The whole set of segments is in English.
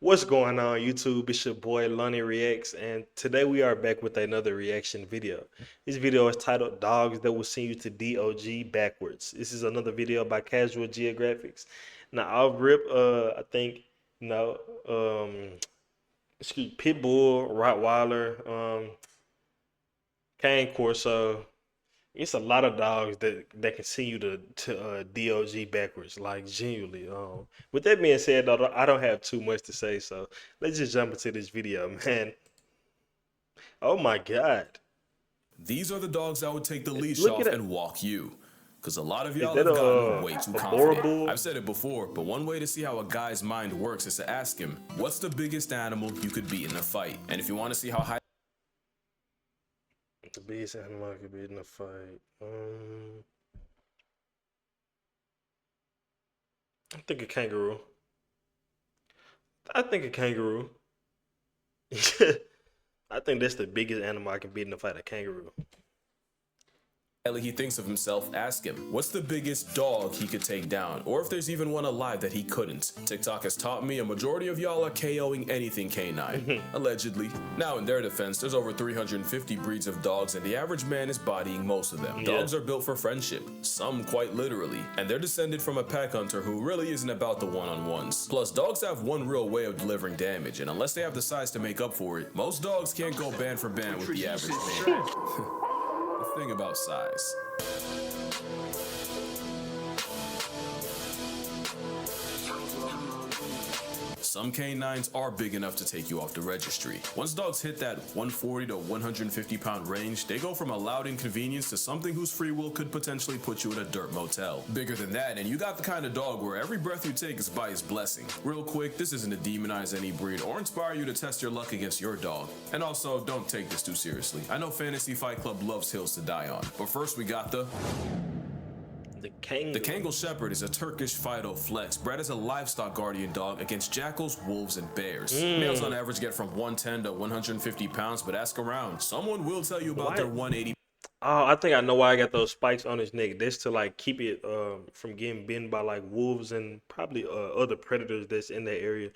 What's going on, YouTube? It's your boy LonnieReacts, and today we are back with another reaction video. This video is titled "Dogs That Will Send You to DOG Backwards." This is another video by CasualGeographics. Now, I'll rip, I think, you know, excuse Pitbull, Rottweiler, Cane Corso. It's a lot of dogs that can send you to DOG backwards, like genuinely. With that being said, though, I don't have too much to say, so let's just jump into this video, man. Oh my God, These are the dogs that would take the leash look at off it. and walk you. Because a lot of Is y'all that have gotten way too a confident. Boerboel? I've said it before, but one way to see how a guy's mind works is to ask him, what's the biggest animal you could beat in a fight? And if you want to see how high The biggest animal I could be in a fight. I think a kangaroo. I think a kangaroo. I think that's the biggest animal I can beat in a fight. A kangaroo. he thinks of himself, ask him, what's the biggest dog he could take down? Or if there's even one alive that he couldn't. TikTok has taught me a majority of y'all are KOing anything canine, allegedly. Now, in their defense, there's over 350 breeds of dogs, and the average man is bodying most of them. Yeah. Dogs are built for friendship, some quite literally, and they're descended from a pack hunter who really isn't about the one-on-ones. Plus, dogs have one real way of delivering damage, and unless they have the size to make up for it, most dogs can't go band for band with the average man. The thing about size. Some canines are big enough to take you off the registry. Once dogs hit that 140 to 150 pound range, they go from a loud inconvenience to something whose free will could potentially put you in a dirt motel. Bigger than that, and you got the kind of dog where every breath you take is by his blessing. Real quick, this isn't to demonize any breed or inspire you to test your luck against your dog. And also, don't take this too seriously. I know Fantasy Fight Club loves hills to die on, but first we got the kangaroo. The Kangal Shepherd is a Turkish Fido flex bred as a livestock guardian dog against jackals, wolves, and bears. Males on average get from 110 to 150 pounds, but ask around. Someone will tell you about their 180. Oh, I think I know why I got those spikes on his neck. That's to like keep it from getting bitten by like wolves and probably other predators that's in that area.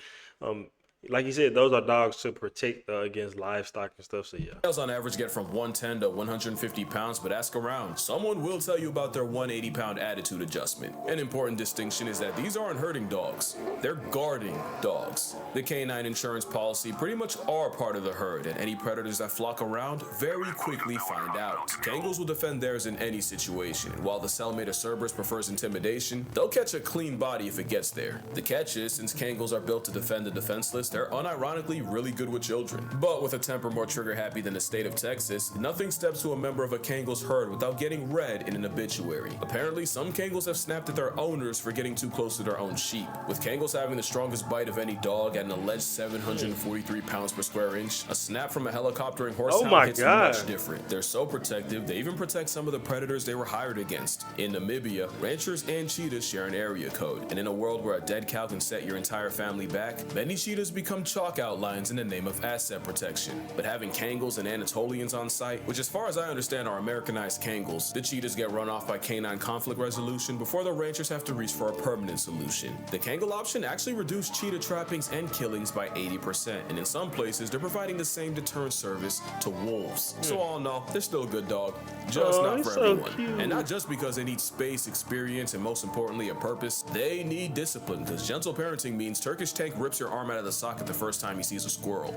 Like you said, those are dogs to protect against livestock and stuff. So yeah. Males on average get from 110 to 150 pounds, but ask around. Someone will tell you about their 180-pound attitude adjustment. An important distinction is that these aren't herding dogs. They're guarding dogs. The canine insurance policy pretty much are part of the herd, and any predators that flock around very quickly find out. Kangals will defend theirs in any situation, and while the cellmate of Cerberus prefers intimidation, they'll catch a clean body if it gets there. The catch is, since Kangals are built to defend the defenseless, they're unironically really good with children. But with a temper more trigger-happy than the state of Texas, nothing steps to a member of a Kangal's herd without getting read in an obituary. Apparently, some Kangals have snapped at their owners for getting too close to their own sheep. With Kangals having the strongest bite of any dog at an alleged 743 pounds per square inch, a snap from a helicoptering horsehound hits much different. They're so protective, they even protect some of the predators they were hired against. In Namibia, ranchers and cheetahs share an area code, and in a world where a dead cow can set your entire family back, many cheetahs become chalk outlines in the name of asset protection. But having Kangals and Anatolians on site, which as far as I understand are Americanized Kangals, the cheetahs get run off by canine conflict resolution before the ranchers have to reach for a permanent solution. The Kangal option actually reduced cheetah trappings and killings by 80%, and in some places they're providing the same deterrent service to wolves. So all in all, they're still a good dog, just not for everyone. Cute. And not just because they need space, experience, and most importantly a purpose, they need discipline, because gentle parenting means Turkish Tank rips your arm out of the socket the first time he sees a squirrel.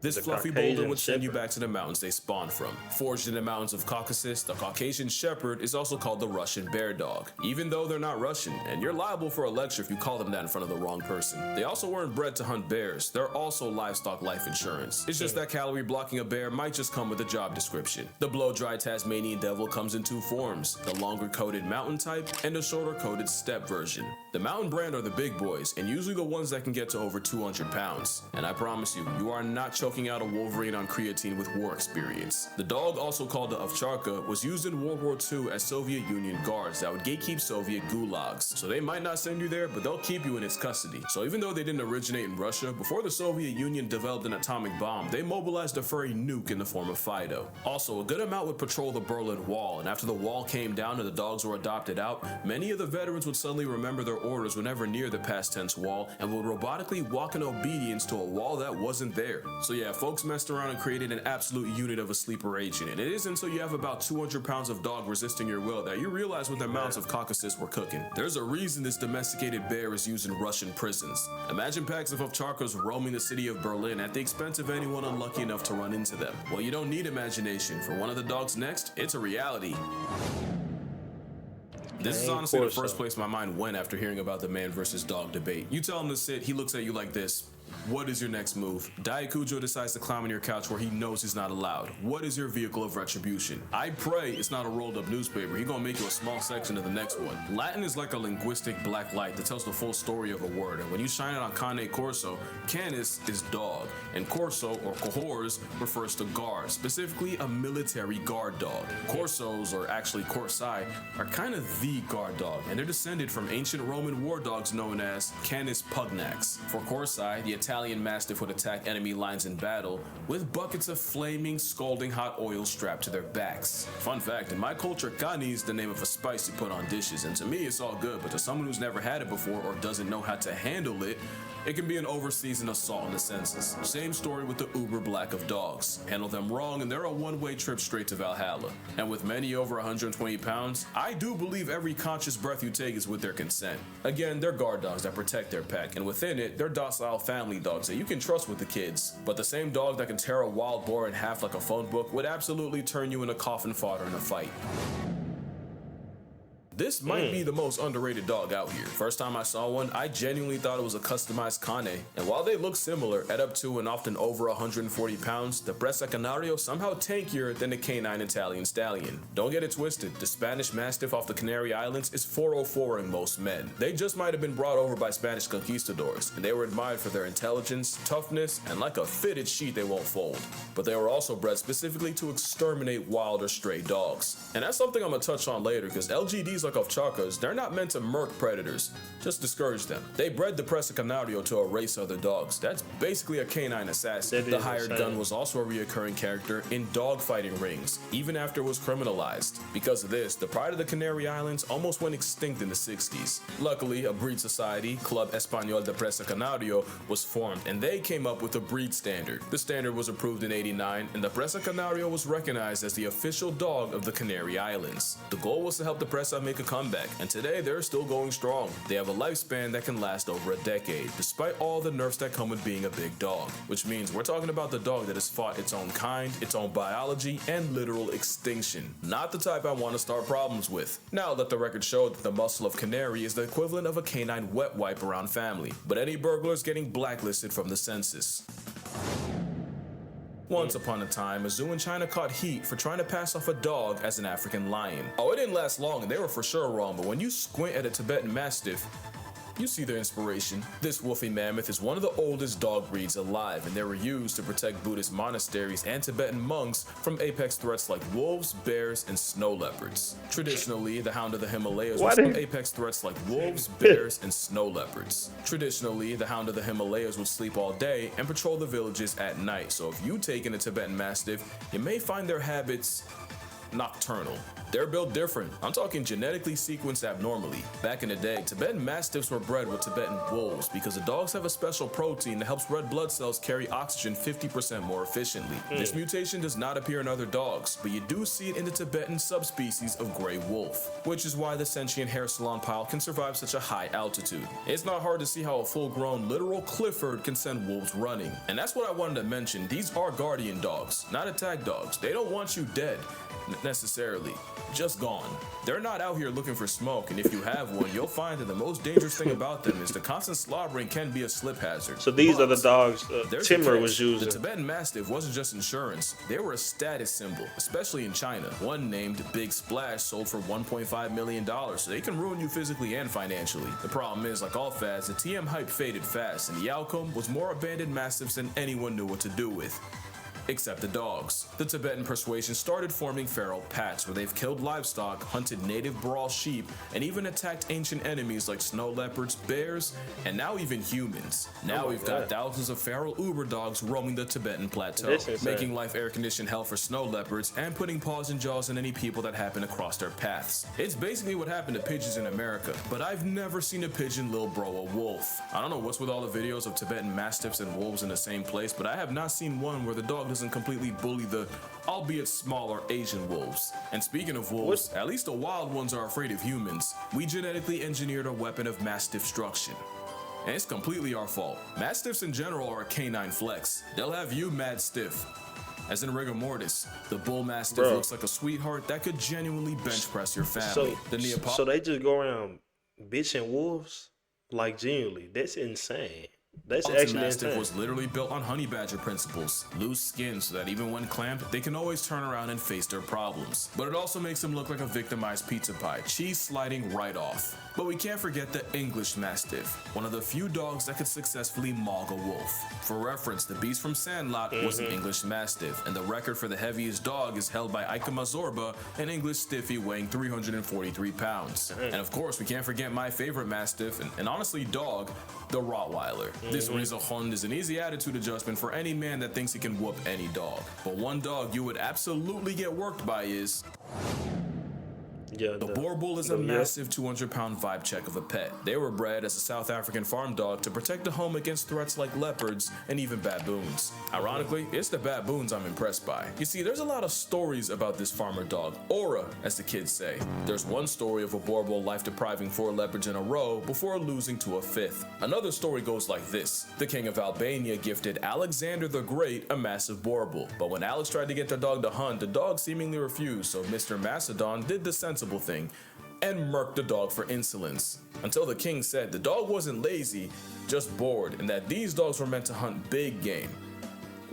This fluffy boulder would send you back to the mountains they spawned from. Forged in the mountains of Caucasus, the Caucasian Shepherd is also called the Russian Bear Dog, even though they're not Russian, and you're liable for a lecture if you call them that in front of the wrong person. They also weren't bred to hunt bears. They're also livestock life insurance. It's just that calorie blocking a bear might just come with a job description. The blow-dry Tasmanian Devil comes in two forms, the longer coated mountain type and the shorter coated steppe version. The mountain brand are the big boys, and usually the ones that can get to over 200 pounds. And I promise you, you are not choking choking out a Wolverine on creatine with war experience. The dog, also called the ovcharka, was used in World War II as Soviet Union guards that would gatekeep Soviet gulags. So they might not send you there, but they'll keep you in its custody. So even though they didn't originate in Russia, before the Soviet Union developed an atomic bomb, they mobilized a furry nuke in the form of Fido. Also, a good amount would patrol the Berlin Wall, and after the wall came down and the dogs were adopted out, many of the veterans would suddenly remember their orders whenever near the past tense wall and would robotically walk in obedience to a wall that wasn't there. So yeah, folks messed around and created an absolute unit of a sleeper agent, and it isn't until you have about 200 pounds of dog resisting your will that you realize what the amounts of Caucasus were cooking. There's a reason this domesticated bear is used in Russian prisons. Imagine packs of ovcharkas roaming the city of Berlin at the expense of anyone unlucky enough to run into them. Well, you don't need imagination. For one of the dogs next, it's a reality. This is honestly the first place my mind went after hearing about the man versus dog debate. You tell him to sit, he looks at you like this. What is your next move? Diakujo decides to climb on your couch where he knows he's not allowed. What is your vehicle of retribution? I pray it's not a rolled up newspaper. He gonna make you a small section of the next one. Latin is like a linguistic black light that tells the full story of a word, and when you shine it on cane corso, canis is dog, and corso or cohors refers to guard, specifically a military guard dog. Corsos, or actually corsi, are kind of the guard dog, and they're descended from ancient Roman war dogs known as canis pugnax. For corsi, the Italian Mastiff would attack enemy lines in battle with buckets of flaming, scalding hot oil strapped to their backs. Fun fact, in my culture, cani is the name of a spice you put on dishes, and to me it's all good, but to someone who's never had it before or doesn't know how to handle it, it can be an overseasoned assault on the senses. Same story with the uber black of dogs. Handle them wrong and they're a one-way trip straight to Valhalla. And with many over 120 pounds, I do believe every conscious breath you take is with their consent. Again, they're guard dogs that protect their pack, and within it, they're docile family dogs that you can trust with the kids. But the same dog that can tear a wild boar in half like a phone book would absolutely turn you into coffin fodder in a fight. This might be the most underrated dog out here. First time I saw one, I genuinely thought it was a customized cane, and while they look similar at up to and often over 140 pounds, the Bressa Canario somehow tankier than the canine Italian stallion. Don't get it twisted, the Spanish Mastiff off the Canary Islands is 404ing most men. They just might have been brought over by Spanish conquistadors, and they were admired for their intelligence, toughness, and like a fitted sheet they won't fold. But they were also bred specifically to exterminate wild or stray dogs. And that's something I'm gonna touch on later, because LGDs like ovcharkas, they're not meant to murk predators, just discourage them. They bred the Presa Canario to erase other dogs. That's basically a canine assassin. The hired gun was also a reoccurring character in dogfighting rings, even after it was criminalized. Because of this, the pride of the Canary Islands almost went extinct in the 60s. Luckily, a breed society, Club Español de Presa Canario, was formed, and they came up with a breed standard. The standard was approved in '89, and the Presa Canario was recognized as the official dog of the Canary Islands. The goal was to help the Presa make a comeback, and today they're still going strong. They have a lifespan that can last over a decade, despite all the nerfs that come with being a big dog. Which means we're talking about the dog that has fought its own kind, its own biology, and literal extinction. Not the type I want to start problems with. Now let the record show that the muscle of canary is the equivalent of a canine wet wipe around family, but any burglar is getting blacklisted from the census. Once upon a time, a zoo in China caught heat for trying to pass off a dog as an African lion. Oh, it didn't last long and they were for sure wrong, but when you squint at a Tibetan Mastiff, you see their inspiration. This woolly mammoth is one of the oldest dog breeds alive, and they were used to protect Buddhist monasteries and Tibetan monks from apex threats like wolves, bears, and snow leopards. Traditionally, the hound of the Himalayas would sleep apex threats like wolves, bears, and snow leopards. Traditionally, the hound of the Himalayas would sleep all day and patrol the villages at night, so if you take in a Tibetan Mastiff, you may find their habits nocturnal. They're built different. I'm talking genetically sequenced abnormally. Back in the day, Tibetan Mastiffs were bred with Tibetan wolves because the dogs have a special protein that helps red blood cells carry oxygen 50% more efficiently. This mutation does not appear in other dogs, but you do see it in the Tibetan subspecies of gray wolf, which is why the sentient hair salon pile can survive such a high altitude. It's not hard to see how a full-grown literal Clifford can send wolves running. And that's what I wanted to mention. These are guardian dogs, not attack dogs. They don't want you dead necessarily. just gone. They're not out here looking for smoke, and if you have one, you'll find that the most dangerous thing about them is the constant slobbering can be a slip hazard. So these are the But dogs there's the Timmer was catch. using. The Tibetan Mastiff wasn't just insurance, they were a status symbol, especially in China. One named Big Splash sold for $1.5 million, so they can ruin you physically and financially. The problem is, like all fads, the TM hype faded fast, and the outcome was more abandoned Mastiffs than anyone knew what to do with. Except the dogs. The Tibetan persuasion started forming feral packs where they've killed livestock, hunted native Baral sheep, and even attacked ancient enemies like snow leopards, bears, and now even humans. Now we've got thousands of feral Uber dogs roaming the Tibetan plateau, making life air-conditioned hell for snow leopards and putting paws and jaws in any people that happen to cross their paths. It's basically what happened to pigeons in America, but I've never seen a pigeon lil bro a wolf. I don't know what's with all the videos of Tibetan Mastiffs and wolves in the same place, but I have not seen one where the dog doesn't completely bully the, albeit smaller, Asian wolves. And speaking of wolves, at least the wild ones are afraid of humans. We genetically engineered a weapon of mass destruction. And it's completely our fault. Mastiffs in general are a canine flex. They'll have you mad stiff. As in rigor mortis, the bull mastiff looks like a sweetheart that could genuinely bench press your family. So they just go around bitching wolves? Like, genuinely, that's insane. That's actually Mastiff insane. was literally built on honey badger principles. Loose skin so that even when clamped, they can always turn around and face their problems. But it also makes them look like a victimized pizza pie, cheese sliding right off. But we can't forget the English Mastiff, one of the few dogs that could successfully maul a wolf. For reference, the beast from Sandlot was an English Mastiff, and the record for the heaviest dog is held by Ika Mazorba, an English stiffy weighing 343 pounds. And of course, we can't forget my favorite Mastiff, and honestly dog, the Rottweiler. This Rizahund is an easy attitude adjustment for any man that thinks he can whoop any dog. But one dog you would absolutely get worked by is... The Boer Bull is a massive 200-pound vibe check of a pet. They were bred as a South African farm dog to protect the home against threats like leopards and even baboons. Ironically, it's the baboons I'm impressed by. You see, there's a lot of stories about this farmer dog, aura, as the kids say. There's one story of a Boer Bull life-depriving 4 leopards in a row before losing to a 5th. Another story goes like this. The king of Albania gifted Alexander the Great a massive Boer Bull, but when Alex tried to get the dog to hunt, the dog seemingly refused, so Mr. Macedon did the sensible thing and murked the dog for insolence. Until the king said the dog wasn't lazy, just bored, and that these dogs were meant to hunt big game.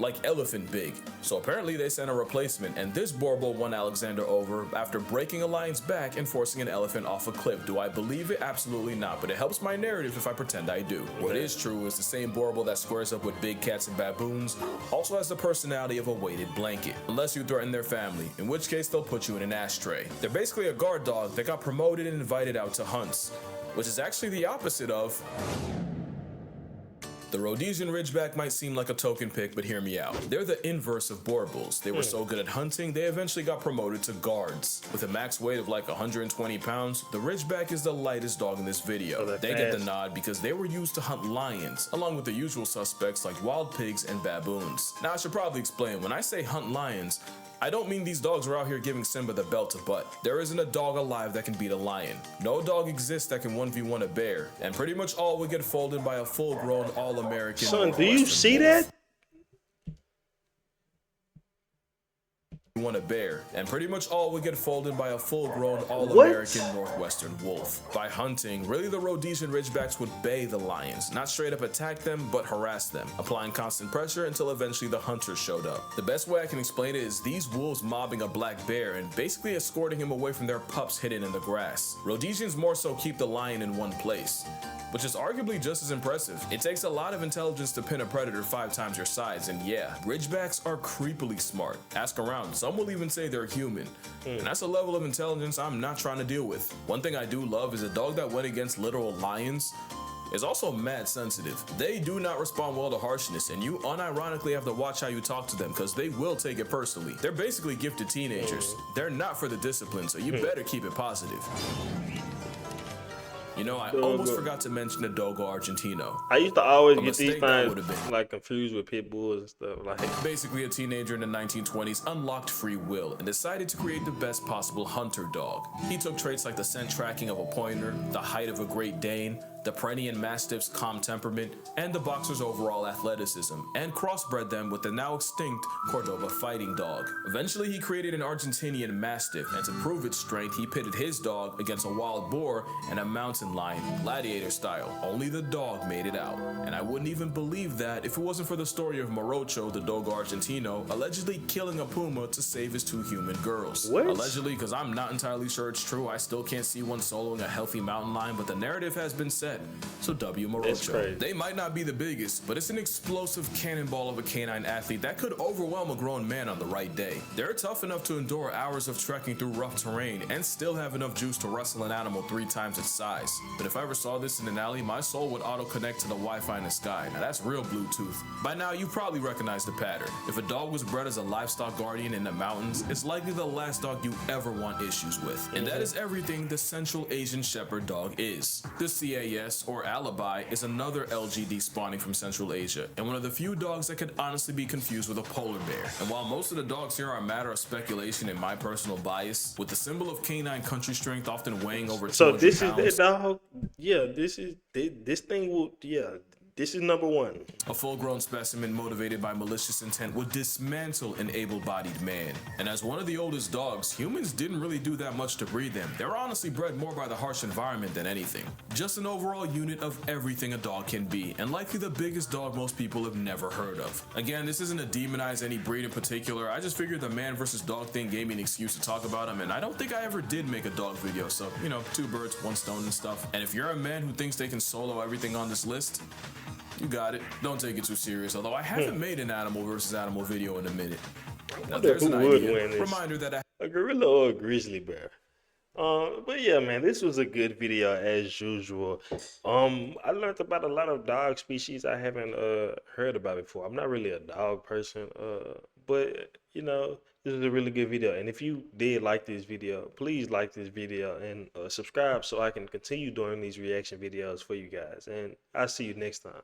Like elephant big. So apparently they sent a replacement, and this Boer Bull won Alexander over after breaking a lion's back and forcing an elephant off a cliff. Do I believe it? Absolutely not, but it helps my narrative if I pretend I do. What is true is the same Boer Bull that squares up with big cats and baboons also has the personality of a weighted blanket, unless you threaten their family, in which case they'll put you in an ashtray. They're basically a guard dog that got promoted and invited out to hunts, which is actually the opposite of... The Rhodesian Ridgeback might seem like a token pick, but hear me out. They're the inverse of Boer Bulls. They were so good at hunting, they eventually got promoted to guards. With a max weight of like 120 pounds, the Ridgeback is the lightest dog in this video. They get the nod because they were used to hunt lions, along with the usual suspects like wild pigs and baboons. Now I should probably explain, when I say hunt lions, I don't mean these dogs are out here giving Simba the belt to butt. There isn't a dog alive that can beat a lion. No dog exists that can 1v1 a bear. And pretty much all would get folded by a full-grown all-American. Son, do you see that? Want a bear, and pretty much all would get folded by a full-grown all-American Northwestern wolf. By hunting, really the Rhodesian Ridgebacks would bay the lions, not straight up attack them, but harass them, applying constant pressure until eventually the hunters showed up. The best way I can explain it is these wolves mobbing a black bear and basically escorting him away from their pups hidden in the grass. Rhodesians more so keep the lion in one place, which is arguably just as impressive. It takes a lot of intelligence to pin a predator 5 times your size, and yeah, Ridgebacks are creepily smart. Ask around, some will even say they're human. And that's a level of intelligence I'm not trying to deal with. One thing I do love is a dog that went against literal lions is also mad sensitive. They do not respond well to harshness, and you unironically have to watch how you talk to them because they will take it personally. They're basically gifted teenagers. They're not for the discipline, so you better keep it positive. You know, I almost forgot to mention the Dogo Argentino. I used to always get these things like confused with pit bulls and stuff. Like, basically, a teenager in the 1920s unlocked free will and decided to create the best possible hunter dog. He took traits like the scent tracking of a pointer, the height of a Great Dane, the Pyrenean Mastiff's calm temperament, and the boxer's overall athleticism, and crossbred them with the now extinct Cordoba fighting dog. Eventually, he created an Argentinian Mastiff, and to prove its strength, he pitted his dog against a wild boar and a mountain lion, gladiator style. Only the dog made it out. And I wouldn't even believe that if it wasn't for the story of Morocho, the Dogo Argentino, allegedly killing a puma to save his 2 human girls. What? Allegedly, because I'm not entirely sure it's true. I still can't see one soloing a healthy mountain lion, but the narrative has been set. So W That's Morocho. crazy. They might not be the biggest, but it's an explosive cannonball of a canine athlete that could overwhelm a grown man on the right day. They're tough enough to endure hours of trekking through rough terrain and still have enough juice to wrestle an animal 3 times its size. But if I ever saw this in an alley, my soul would auto-connect to the Wi-Fi in the sky. Now that's real Bluetooth. By now, you probably recognize the pattern. If a dog was bred as a livestock guardian in the mountains, it's likely the last dog you ever want issues with. And that is everything the Central Asian Shepherd dog is. The CAS, or Alibi, is another LGD spawning from Central Asia, and one of the few dogs that could honestly be confused with a polar bear. And while most of the dogs here are a matter of speculation and my personal bias, with the symbol of canine country strength often weighing over 200 So this pounds, is that dog. Yeah, this thing will. Yeah, this is number 1. a full-grown specimen motivated by malicious intent would dismantle an able-bodied man. And as one of the oldest dogs, humans didn't really do that much to breed them. They were honestly bred more by the harsh environment than anything. Just an overall unit of everything a dog can be, and likely the biggest dog most people have never heard of. Again, this isn't to demonize any breed in particular. I just figured the man versus dog thing gave me an excuse to talk about him, and I don't think I ever did make a dog video, so, 2 birds, 1 stone and stuff. And if you're a man who thinks they can solo everything on this list, you got it. Don't take it too serious. Although I haven't made an animal versus animal video in a minute. Now there's an Who would idea. win this? Reminder that A gorilla or a grizzly bear? But yeah, man, this was a good video as usual. I learned about a lot of dog species I haven't heard about before. I'm not really a dog person, but this was a really good video. And if you did like this video, please like this video and subscribe so I can continue doing these reaction videos for you guys. And I'll see you next time.